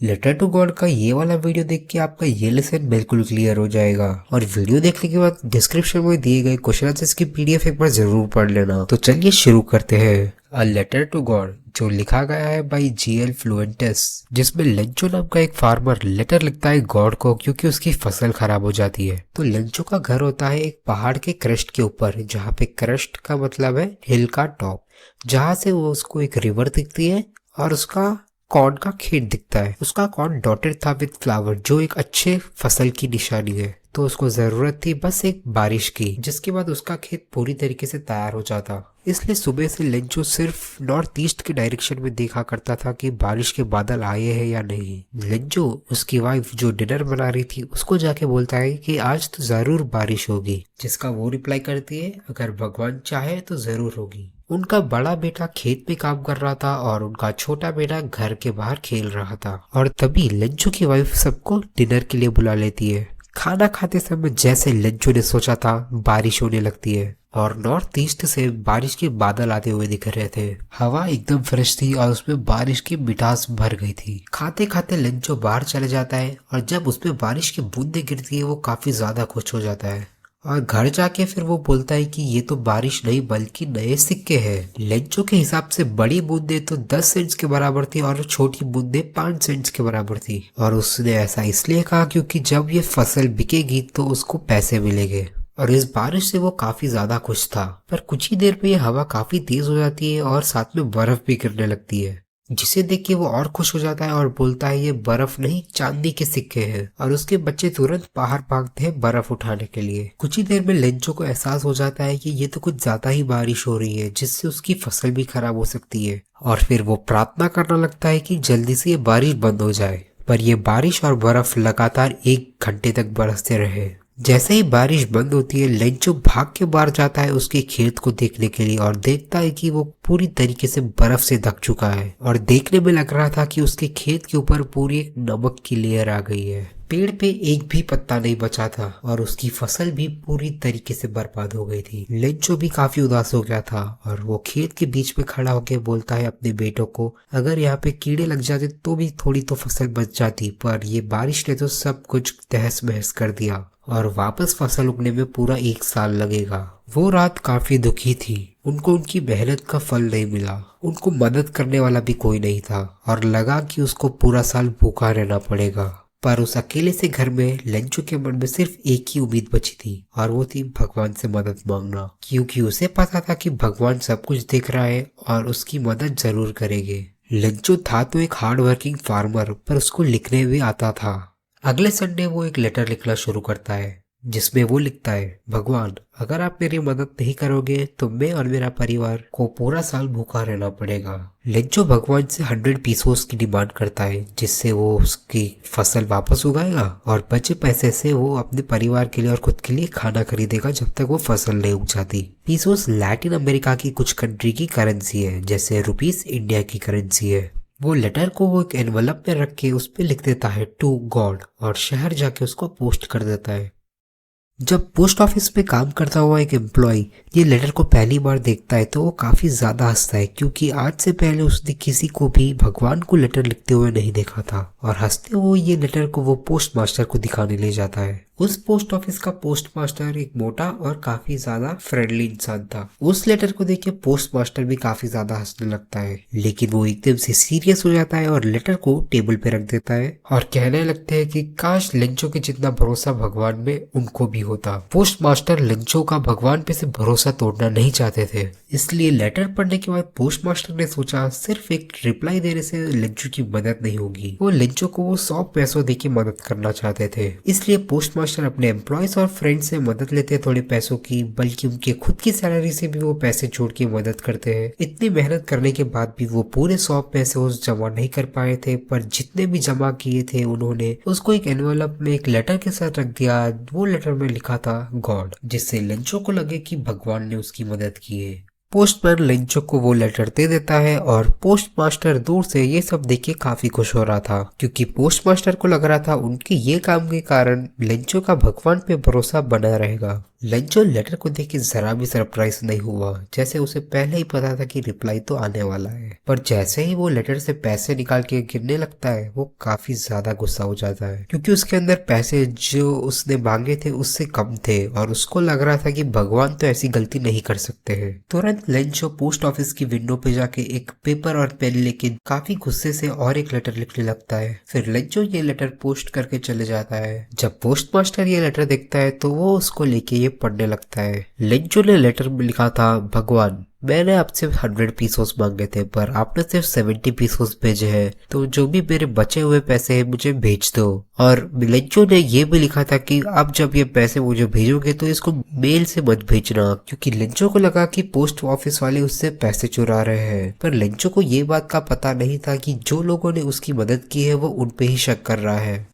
Letter to God का ये वाला वीडियो देख के आपका ये लेसन बिल्कुल क्लियर हो जाएगा। और वीडियो देखने के बाद डिस्क्रिप्शन में दिए गए क्वेश्चन आंसर्स की पीडीएफ एक बार जरूर पढ़ लेना। तो चलिए शुरू करते हैं। अ लेटर टू गॉड जो लिखा गया है बाई जीएल फ्लुएंटस, जिसमें लेंचो नाम का एक फार्मर लेटर लिखता है गॉड को क्योंकि उसकी फसल खराब हो जाती है। तो लेंचो का घर होता है एक पहाड़ के क्रस्ट के ऊपर, जहाँ पे क्रस्ट का मतलब है हिल का टॉप, जहाँ से वो उसको एक रिवर दिखती है और उसका कॉर्न का खेत दिखता है। उसका कॉर्न डॉटेड था विद फ्लावर, जो एक अच्छे फसल की निशानी है। तो उसको जरूरत थी बस एक बारिश की, जिसके बाद उसका खेत पूरी तरीके से तैयार हो जाता। इसलिए सुबह से लेंचो सिर्फ नॉर्थ ईस्ट के डायरेक्शन में देखा करता था कि बारिश के बादल आए हैं या नहीं। लेंचो उसकी वाइफ जो डिनर बना रही थी उसको जाके बोलता है कि आज तो जरूर बारिश होगी, जिसका वो रिप्लाई करती है अगर भगवान चाहे तो जरूर होगी। उनका बड़ा बेटा खेत में काम कर रहा था और उनका छोटा बेटा घर के बाहर खेल रहा था। और तभी लेंचो की वाइफ सबको डिनर के लिए बुला लेती है। खाना खाते समय जैसे लेंचो ने सोचा था बारिश होने लगती है और नॉर्थ ईस्ट से बारिश के बादल आते हुए दिख रहे थे। हवा एकदम फ्रेश थी और उसमें बारिश की मिठास भर गई थी। खाते खाते लेंचो बाहर चले जाता है और जब उसमें बारिश की बूंदें गिरती है वो काफी ज्यादा खुश हो जाता है। और घर जाके फिर वो बोलता है कि ये तो बारिश नहीं बल्कि नए सिक्के हैं। लेंचो के हिसाब से बड़ी बूंदे तो 10 सेंट्स के बराबर थी और छोटी बूंदे 5 सेंट्स के बराबर थी। और उसने ऐसा इसलिए कहा क्योंकि जब ये फसल बिकेगी तो उसको पैसे मिलेंगे। और इस बारिश से वो काफी ज्यादा खुश था। पर कुछ ही देर में ये हवा काफी तेज हो जाती है और साथ में बर्फ भी गिरने लगती है, जिसे देख के वो और खुश हो जाता है और बोलता है ये बर्फ नहीं चांदी के सिक्के हैं। और उसके बच्चे तुरंत बाहर भागते हैं बर्फ उठाने के लिए। कुछ ही देर में लेंचो को एहसास हो जाता है कि ये तो कुछ ज्यादा ही बारिश हो रही है, जिससे उसकी फसल भी खराब हो सकती है। और फिर वो प्रार्थना करने लगता है कि जल्दी से ये बारिश बंद हो जाए। पर ये बारिश और बर्फ लगातार 1 घंटे तक बरसते रहे। जैसे ही बारिश बंद होती है लेंचो भाग के बाहर जाता है उसके खेत को देखने के लिए और देखता है कि वो पूरी तरीके से बर्फ से ढक चुका है। और देखने में लग रहा था कि उसके खेत के ऊपर पूरी एक नमक की लेयर आ गई है। पेड़ पे एक भी पत्ता नहीं बचा था और उसकी फसल भी पूरी तरीके से बर्बाद हो गई थी। लेंचो भी काफी उदास हो गया था और वो खेत के बीच में खड़ा होकर बोलता है अपने बेटों को अगर यहाँ पे कीड़े लग जाते तो भी थोड़ी तो फसल बच जाती, पर ये बारिश ने तो सब कुछ तहस महस कर दिया और वापस फसल उगने में पूरा 1 साल लगेगा। वो रात काफी दुखी थी। उनको उनकी मेहनत का फल नहीं मिला, उनको मदद करने वाला भी कोई नहीं था और लगा कि उसको पूरा साल भूखा रहना पड़ेगा। पर उस अकेले से घर में लेंचो के मन में सिर्फ एक ही उम्मीद बची थी और वो थी भगवान से मदद मांगना, क्योंकि उसे पता था कि भगवान सब कुछ देख रहा है और उसकी मदद जरूर करेंगे। लेंचो था तो एक हार्ड वर्किंग फार्मर, पर उसको लिखने भी आता था। अगले संडे वो एक लेटर लिखना शुरू करता है जिसमें वो लिखता है भगवान अगर आप मेरी मदद नहीं करोगे तो मैं और मेरा परिवार को पूरा साल भूखा रहना पड़ेगा। लेंचो भगवान से 100 पीसोस की डिमांड करता है, जिससे वो उसकी फसल वापस उगाएगा और बचे पैसे से वो अपने परिवार के लिए और खुद के लिए खाना खरीदेगा जब तक वो फसल नहीं उग जाती। पीसोस लैटिन अमेरिका की कुछ कंट्री की करेंसी है, जैसे रुपीस इंडिया की करेंसी है। वो लेटर को वो एक एनवलप में रख के उस पे लिख देता है टू गॉड और शहर जाके उसको पोस्ट कर देता है। जब पोस्ट ऑफिस में काम करता हुआ एक एम्प्लॉय ये लेटर को पहली बार देखता है तो वो काफी ज्यादा हंसता है, क्योंकि आज से पहले उसने किसी को भी भगवान को लेटर लिखते हुए नहीं देखा था। और हंसते हुए ये लेटर को वो पोस्ट मास्टर को दिखाने ले जाता है। उस पोस्ट ऑफिस का पोस्ट मास्टर एक मोटा और काफी ज्यादा फ्रेंडली इंसान था। उस लेटर को देख के पोस्ट मास्टर भी काफी ज्यादा हंसने लगता है, लेकिन वो एकदम से सीरियस हो जाता है और लेटर को टेबल पे रख देता है और कहने लगते हैं कि काश लेंचो के जितना भरोसा भगवान में उनको भी होता। पोस्ट मास्टर लेंचो का भगवान पे से भरोसा तोड़ना नहीं चाहते थे, इसलिए लेटर पढ़ने के बाद पोस्ट मास्टर ने सोचा सिर्फ एक रिप्लाई देने से लेंचो की मदद नहीं होगी। वो लेंचो को वो 100 पैसों दे के मदद करना चाहते थे। इसलिए पोस्ट मास्टर अपने एम्प्लॉयज और फ्रेंड से मदद लेते थोड़े पैसों की, बल्कि उनके खुद की सैलरी से भी वो पैसे जोड़ के मदद करते हैं। इतनी मेहनत करने के बाद भी वो पूरे 100 पैसे उस जमा नहीं कर पाए थे, पर जितने भी जमा किए थे उन्होंने उसको एक एनवलप में एक लेटर के साथ रख दिया। वो लेटर में लिखा था गॉड, जिससे लेंचो को लगे कि भगवान ने उसकी मदद की है। पोस्टमैन लेंचो को वो लेटर दे देता है और पोस्ट मास्टर दूर से ये सब देख के काफी खुश हो रहा था, क्योंकि पोस्ट मास्टर को लग रहा था उनके ये काम के कारण लेंचो का भगवान पे भरोसा बना रहेगा। लेंचो लेटर को देख के जरा भी सरप्राइज नहीं हुआ, जैसे उसे पहले ही पता था कि रिप्लाई तो आने वाला है। पर जैसे ही वो लेटर से पैसे निकाल के गिनने लगता है, वो काफी ज्यादा गुस्सा हो जाता है, क्योंकि उसके अंदर पैसे जो उसने मांगे थे उससे कम थे और उसको लग रहा था कि भगवान तो ऐसी गलती नहीं कर सकते हैं। तुरंत लेंचो पोस्ट ऑफिस की विंडो पे जाके एक पेपर और पेन लेके काफी गुस्से से और एक लेटर लिखने लगता है। फिर लेंचो ये लेटर पोस्ट करके चले जाता है। जब पोस्ट मास्टर ये लेटर देखता है तो वो उसको लेके ये पढ़ने लगता है। लेंचो ने लेटर में लिखा था, भगवान, मैंने आपसे 100 पीसोस मांगे थे पर आपने सिर्फ 70 पीसोस भेजे हैं, तो जो भी मेरे बचे हुए पैसे हैं मुझे भेज दो। और लेंचो ने ये भी लिखा था कि आप जब ये पैसे मुझे भेजोगे तो इसको मेल से मत भेजना, क्योंकि लेंचो को लगा कि पोस्ट ऑफिस वाले उससे पैसे चुरा रहे हैं। पर लेंचो को ये बात का पता नहीं था कि जो लोगों ने उसकी मदद की है वो उन पे ही शक कर रहा है।